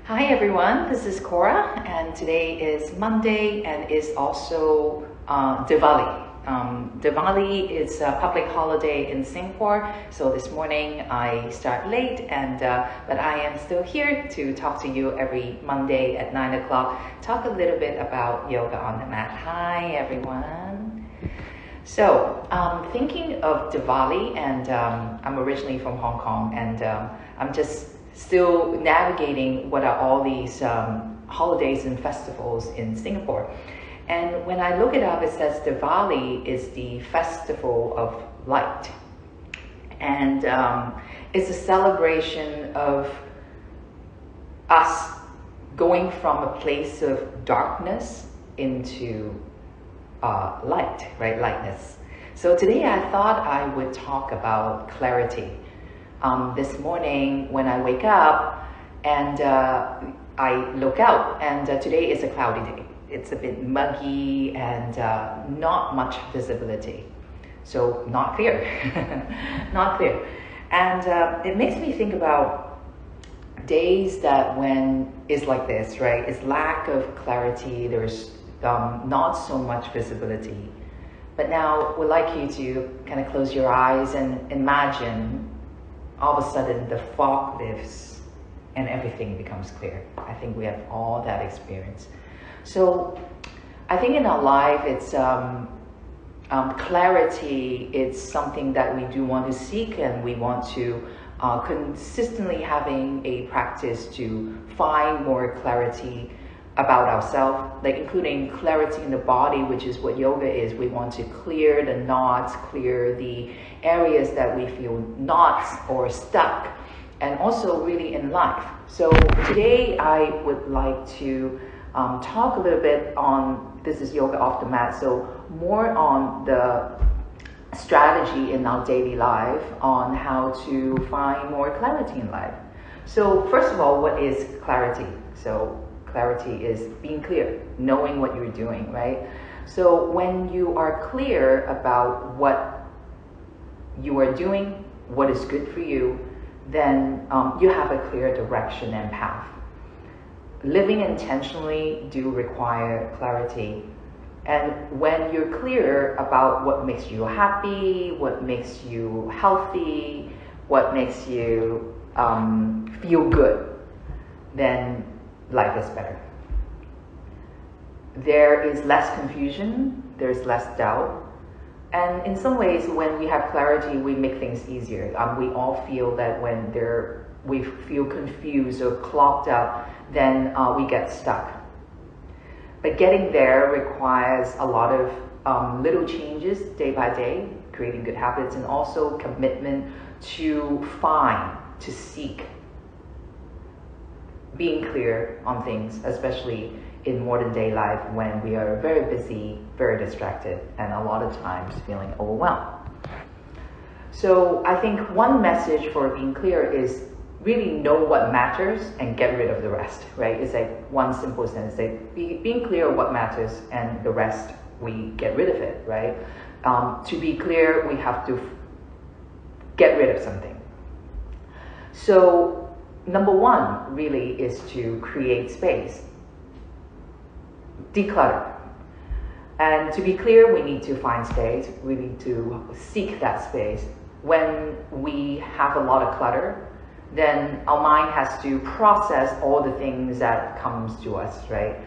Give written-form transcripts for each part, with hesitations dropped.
Hi everyone, this is Cora, and today is Monday and is also Diwali. Diwali is a public holiday in Singapore, so this morning I start late, but I am still here to talk to you every Monday at 9 o'clock, talk a little bit about yoga on the mat. Hi everyone. So, thinking of Diwali, and I'm originally from Hong Kong, and I'm just still navigating what are all these holidays and festivals in Singapore. And when I look it up, it says Diwali is the festival of light. And it's a celebration of us going from a place of darkness into light, right? Lightness. So today I thought I would talk about clarity. This morning when I wake up and I look out, and today is a cloudy day. It's a bit muggy and not much visibility. So not clear, not clear. And it makes me think about days that when it's like this, right? It's lack of clarity, there's not so much visibility. But now we'd like you to kind of close your eyes and imagine all of a sudden the fog lifts and everything becomes clear. I think we have all that experience. So I think in our life, it's clarity. It's something that we do want to seek, and we want to consistently having a practice to find more clarity about ourselves, like including clarity in the body, which is what yoga is. We want to clear the knots, clear the areas that we feel knots or stuck, and also really in life. So today I would like to talk a little bit on, this is yoga off the mat, so more on the strategy in our daily life on how to find more clarity in life. So first of all, what is clarity? So clarity is being clear, knowing what you're doing, right? So when you are clear about what you are doing, what is good for you, then you have a clear direction and path. Living intentionally do require clarity. And when you're clear about what makes you happy, what makes you healthy, what makes you feel good, then life is better. There is less confusion, there's less doubt, and in some ways when we have clarity, we make things easier. We all feel that when we feel confused or clogged up, then we get stuck. But getting there requires a lot of little changes day by day, creating good habits, and also commitment to find, to seek, being clear on things, especially in modern day life when we are very busy, very distracted, and a lot of times feeling overwhelmed. So I think one message for being clear is really know what matters and get rid of the rest, right? It's like one simple sentence, like being clear what matters and the rest, we get rid of it, right? To be clear, we have to get rid of something. So number one really is to create space. Declutter. And to be clear, we need to find space. We need to seek that space. When we have a lot of clutter, then our mind has to process all the things that comes to us, right?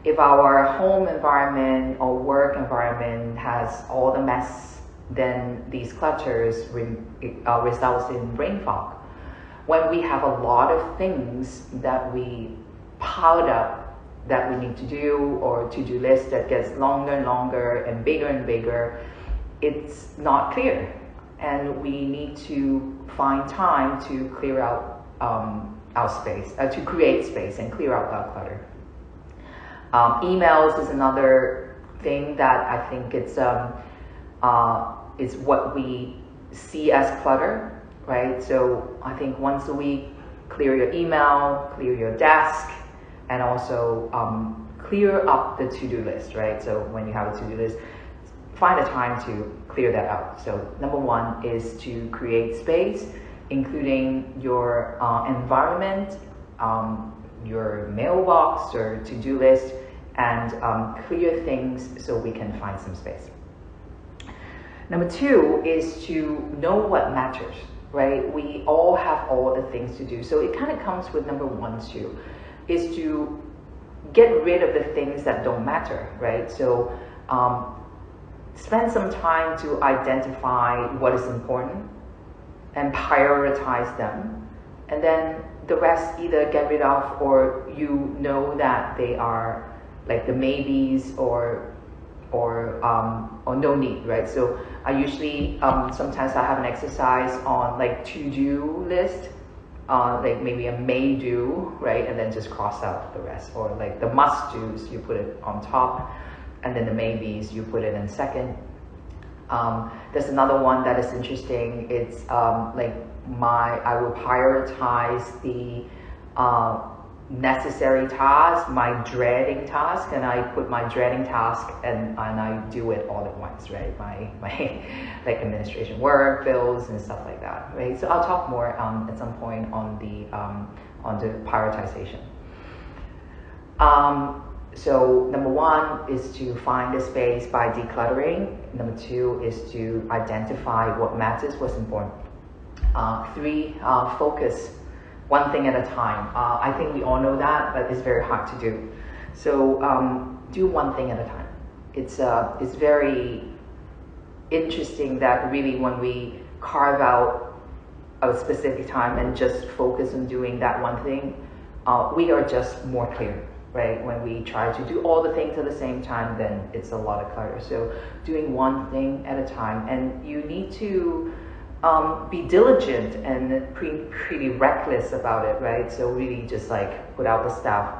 If our home environment or work environment has all the mess, then these clutters results in brain fog. When we have a lot of things that we piled up that we need to do, or to-do list that gets longer and longer and bigger, it's not clear. And we need to find time to clear out our space, to create space and clear out our clutter. Emails is another thing that I think it's what we see as clutter, right? So I think once a week, clear your email, clear your desk, and also clear up the to-do list, right? So when you have a to-do list, find a time to clear that out. So number one is to create space, including your environment, your mailbox or to-do list, and clear things so we can find some space. Number two is to know what matters, right? We all have all the things to do. So it kind of comes with number one too, is to get rid of the things that don't matter, right? So spend some time to identify what is important and prioritize them. And then the rest either get rid of, or you know that they are like the maybes or no need, right? So I usually, sometimes I have an exercise on like to-do list, like maybe a may do, right? And then just cross out the rest, or like the must do's, you put it on top, and then the maybes, you put it in second. There's another one that is interesting. It's like I will prioritize the necessary task, my dreading task, and I put my dreading task and I do it all at once, right? My like administration work, bills, and stuff like that, right? So I'll talk more at some point on the prioritization. So number one is to find a space by decluttering. Number two is to identify what matters, what's important. Three, focus one thing at a time. I think we all know that, but it's very hard to do. So do one thing at a time. It's very interesting that really when we carve out a specific time and just focus on doing that one thing, we are just more clear, right? When we try to do all the things at the same time, then it's a lot of clutter. So doing one thing at a time, and you need to be diligent and pretty reckless about it, right? So really just like put out the stuff.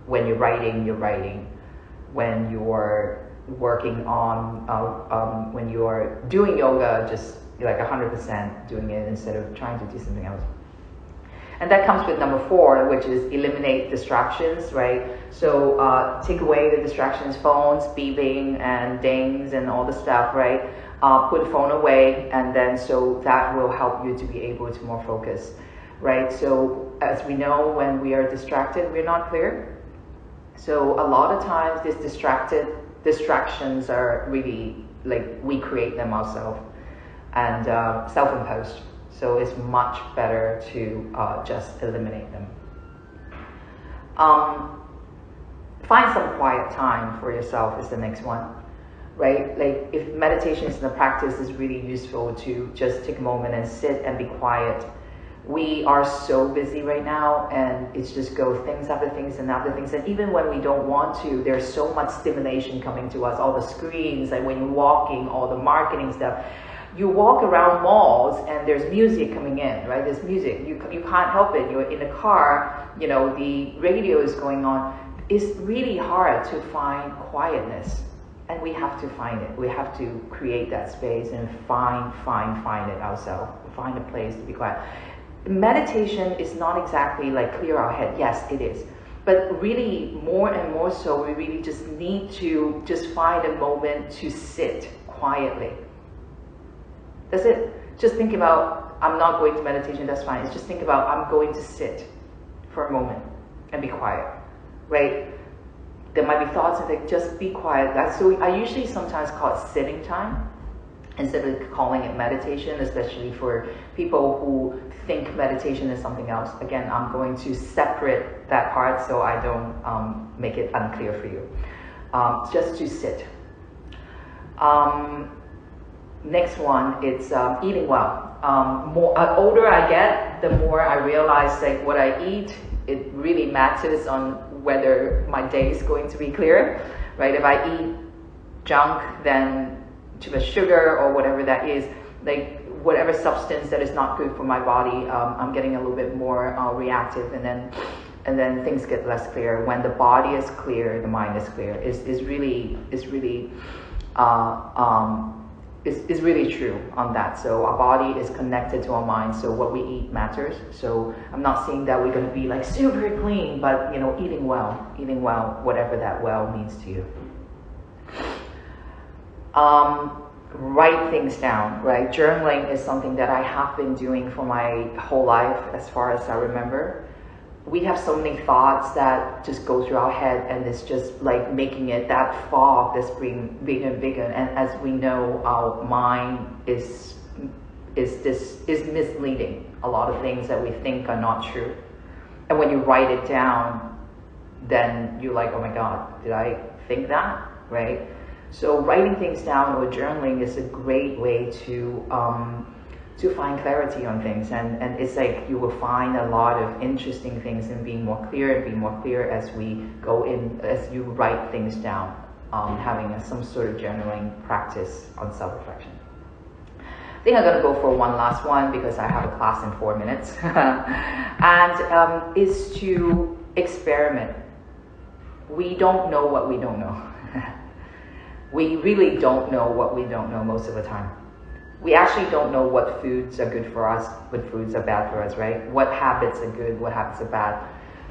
When you're writing, you're writing. When you're working on, when you're doing yoga, just like 100% doing it instead of trying to do something else. And that comes with number four, which is eliminate distractions, right? So take away the distractions, phones, beeping and dings and all the stuff, right? Put the phone away, and then so that will help you to be able to more focus, right? So as we know, when we are distracted, we're not clear. So a lot of times these distractions are really like we create them ourselves and self-imposed. So it's much better to just eliminate them. Find some quiet time for yourself is the next one, right? Like if meditation is the practice, is really useful to just take a moment and sit and be quiet. We are so busy right now, and it's just go things after things and after things. And even when we don't want to, there's so much stimulation coming to us, all the screens, and when you're walking, all the marketing stuff. You walk around malls and there's music coming in, right? There's music. You can't help it. You're in a car, you know, the radio is going on. It's really hard to find quietness, and we have to find it. We have to create that space and find it ourselves. Find a place to be quiet. Meditation is not exactly like clear our head. Yes, it is. But really, more and more so, we really just need to just find a moment to sit quietly. That's it. Just think about, I'm not going to meditation, that's fine. It's just think about, I'm going to sit for a moment and be quiet, right? There might be thoughts and think, just be quiet. So I usually sometimes call it sitting time instead of calling it meditation, especially for people who think meditation is something else. Again, I'm going to separate that part so I don't make it unclear for you. Just to sit. Next one, it's eating well. More older I get, the more I realize like what I eat, it really matters on whether my day is going to be clear, right? If I eat junk, then too much sugar or whatever that is, like whatever substance that is not good for my body, I'm getting a little bit more reactive, and then things get less clear. When the body is clear, the mind is clear. Is really true on that. So our body is connected to our mind, so what we eat matters. So I'm not saying that we're going to be like super clean, but you know, eating well, whatever that well means to you. Write things down, right? Journaling is something that I have been doing for my whole life as far as I remember. we have so many thoughts that just go through our head, and it's just like making it that fog that's being bigger and bigger. And as we know, our mind is misleading. A lot of things that we think are not true, and when you write it down, then you're like, oh my God, did I think that, right? So writing things down or journaling is a great way to find clarity on things, and it's like you will find a lot of interesting things and being more clear as we go in, as you write things down, having some sort of journaling practice on self-reflection. I think I'm going to go for one last one because I have a class in 4 minutes, and is to experiment. We don't know what we don't know. We really don't know what we don't know most of the time. We actually don't know what foods are good for us, what foods are bad for us, right? What habits are good, what habits are bad.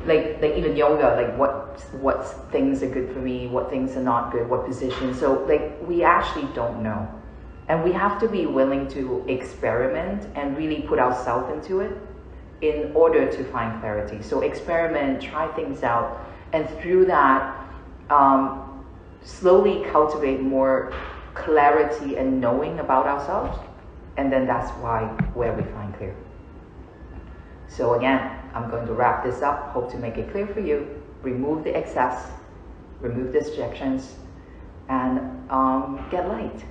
Like even yoga, like what things are good for me, what things are not good, what positions. So like we actually don't know. And we have to be willing to experiment and really put ourselves into it in order to find clarity. So experiment, try things out, and through that, slowly cultivate more clarity and knowing about ourselves, and then that's where we find clear. So again, I'm going to wrap this up. Hope to make it clear for you. Remove the excess, remove distractions, and get light.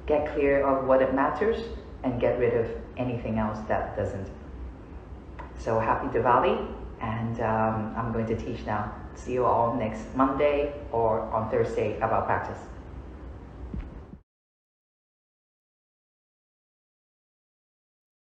Get clear of what it matters, and get rid of anything else that doesn't. So happy Diwali, and I'm going to teach now. See you all next Monday or on Thursday about practice.